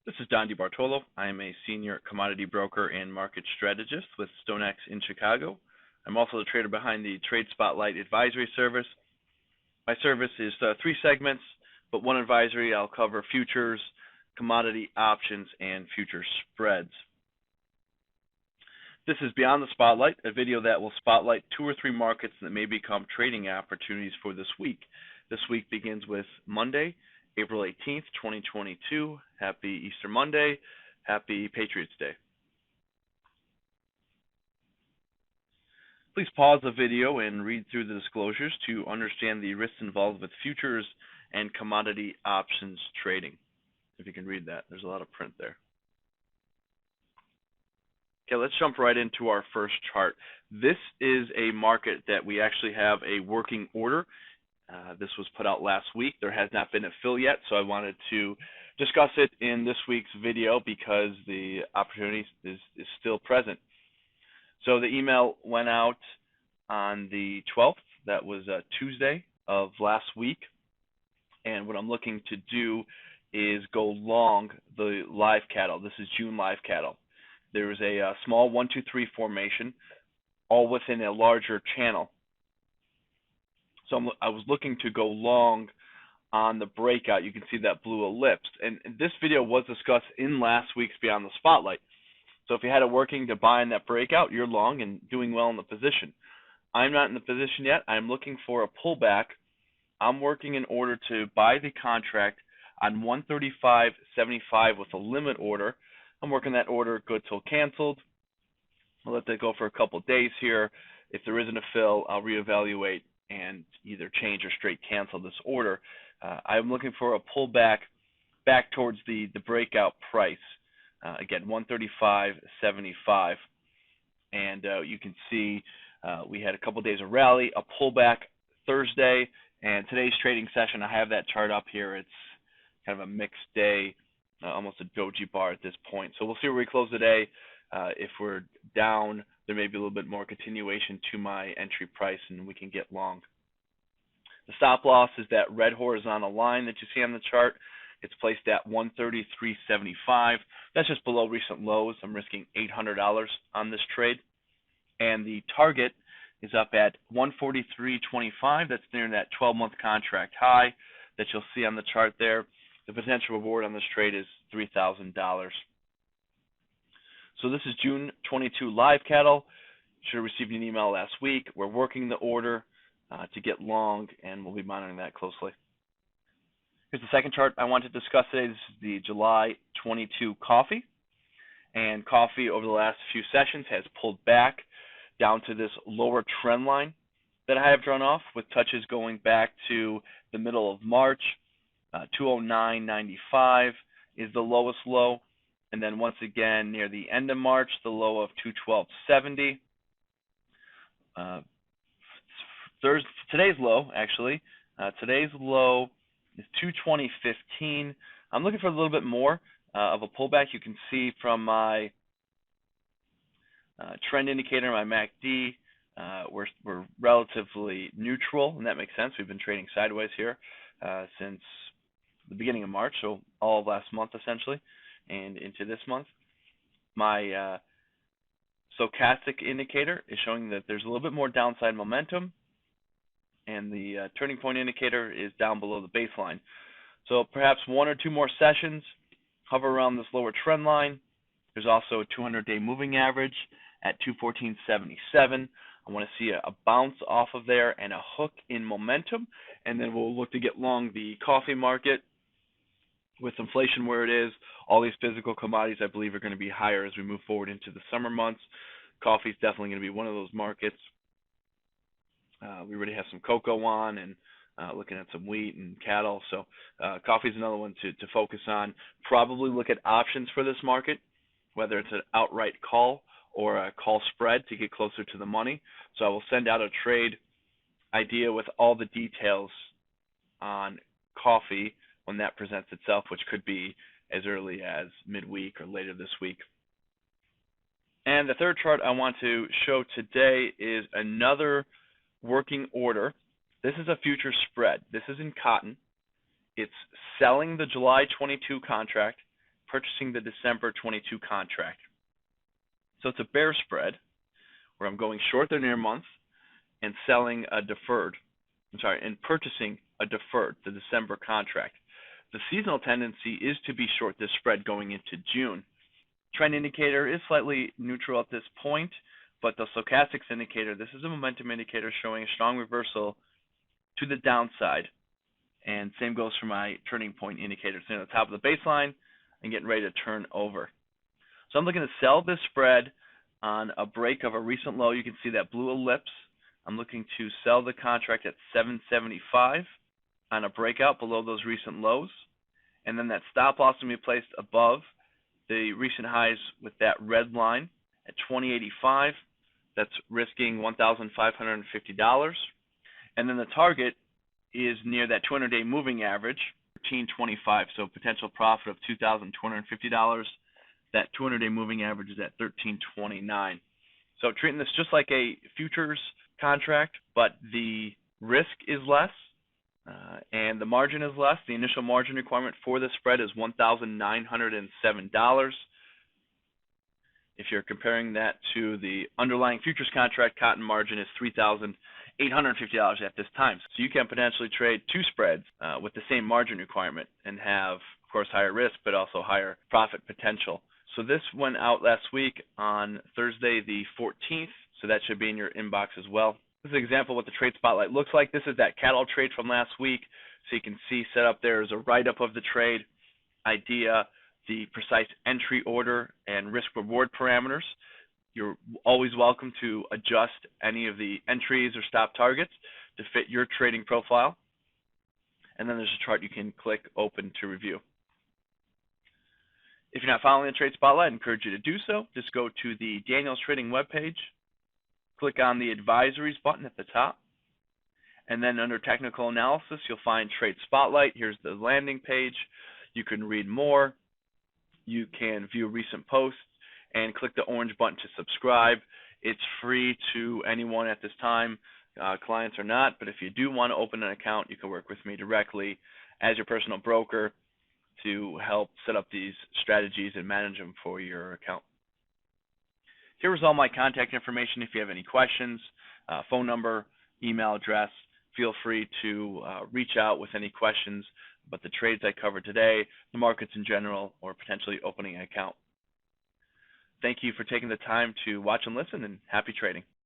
This is DeBartolo. I am a senior commodity broker and market strategist with StoneX in Chicago. I'm also the trader behind the Trade Spotlight advisory service. My service is three segments, but one advisory. I'll cover futures, commodity options, and future spreads. This is Beyond the Spotlight, a video that will spotlight two or three markets that may become trading opportunities for this week. This week begins with Monday, April 18th, 2022. Happy Easter Monday. Happy Patriots Day. Please pause the video and read through the disclosures to understand the risks involved with futures and commodity options trading. If you can read that, there's a lot of print there. Okay, let's jump right into our first chart. This is a market that we actually have a working order. This was put out last week. There has not been a fill yet, so I wanted to discuss it in this week's video because the opportunity is still present. So the email went out on the 12th. That was Tuesday of last week. And what I'm looking to do is go long the live cattle. This is June live cattle. There is a small 1, 2, 3 formation, all within a larger channel. So I was looking to go long on the breakout. You can see that blue ellipse. And this video was discussed in last week's Beyond the Spotlight. So if you had a working to buy in that breakout, you're long and doing well in the position. I'm not in the position yet. I'm looking for a pullback. I'm working in order to buy the contract on 135.75 with a limit order. I'm working that order good till canceled. I'll let that go for a couple of days here. If there isn't a fill, I'll reevaluate and either change or straight cancel this order. I'm looking for a pullback back towards the breakout price. Again, 135.75. And you can see we had a couple days of rally, a pullback Thursday, and today's trading session, I have that chart up here. It's kind of a mixed day, almost a doji bar at this point. So we'll see where we close today. If we're down, there may be a little bit more continuation to my entry price, and we can get long. The stop loss is that red horizontal line that you see on the chart. It's placed at 133.75. That's just below recent lows. I'm risking $800 on this trade. And the target is up at 143.25. That's near that 12-month contract high that you'll see on the chart there. The potential reward on this trade is $3,000. So this is June 22 live cattle. Should have received an email last week. We're working the order to get long, and we'll be monitoring that closely. Here's the second chart I want to discuss today. This is the July 22 coffee. And coffee over the last few sessions has pulled back down to this lower trend line that I have drawn off, with touches going back to the middle of March. 209.95 is the lowest low. And then once again, near the end of March, the low of 212.70. Today's low, actually. Today's low is 220.15. I'm looking for a little bit more of a pullback. You can see from my trend indicator, my MACD, we're relatively neutral, and that makes sense. We've been trading sideways here since the beginning of March, so all of last month essentially, and into this month. My stochastic indicator is showing that there's a little bit more downside momentum, and the turning point indicator is down below the baseline. So perhaps one or two more sessions, hover around this lower trend line. There's also a 200-day moving average at 214.77. I want to see a bounce off of there and a hook in momentum, and then we'll look to get long the coffee market. With inflation where it is, all these physical commodities, I believe, are going to be higher as we move forward into the summer months. Coffee is definitely going to be one of those markets. We already have some cocoa on, and looking at some wheat and cattle. So coffee is another one to focus on. Probably look at options for this market, whether it's an outright call or a call spread to get closer to the money. So I will send out a trade idea with all the details on coffee when that presents itself, which could be as early as midweek or later this week. And the third chart I want to show today is another working order. This is a future spread. This is in cotton. It's selling the July 22 contract, purchasing the December 22 contract. So it's a bear spread where I'm going short the near month and selling a deferred, and purchasing a deferred, the December contract. The seasonal tendency is to be short this spread going into June. Trend indicator is slightly neutral at this point, but the stochastics indicator, this is a momentum indicator showing a strong reversal to the downside. And same goes for my turning point indicator. So at the top of the baseline and getting ready to turn over. So I'm looking to sell this spread on a break of a recent low. You can see that blue ellipse. I'm looking to sell the contract at 775 on a breakout below those recent lows. And then that stop loss will be placed above the recent highs with that red line at 2085. That's risking $1,550. And then the target is near that 200-day moving average, 1325. So potential profit of $2,250. That 200-day moving average is at 1329. So treating this just like a futures contract, but the risk is less and the margin is less. The initial margin requirement for this spread is $1,907. If you're comparing that to the underlying futures contract, cotton margin is $3,850 at this time. So you can potentially trade two spreads with the same margin requirement and have, of course, higher risk, but also higher profit potential. So this went out last week on Thursday the 14th, so that should be in your inbox as well. This is an example of what the trade spotlight looks like. This is that cattle trade from last week. So you can see set up there is a write-up of the trade idea, the precise entry order, and risk-reward parameters. You're always welcome to adjust any of the entries or stop targets to fit your trading profile. And then there's a chart you can click open to review. If you're not following the Trade Spotlight, I encourage you to do so. Just go to the Daniels Trading webpage, click on the Advisories button at the top, and then under Technical Analysis, you'll find Trade Spotlight. Here's the landing page. You can read more. You can view recent posts and click the orange button to subscribe. It's free to anyone at this time, clients or not, but if you do want to open an account, you can work with me directly as your personal broker to help set up these strategies and manage them for your account. Here's all my contact information. If you have any questions, phone number, email address, feel free to reach out with any questions about the trades I covered today, the markets in general, or potentially opening an account. Thank you for taking the time to watch and listen, and happy trading.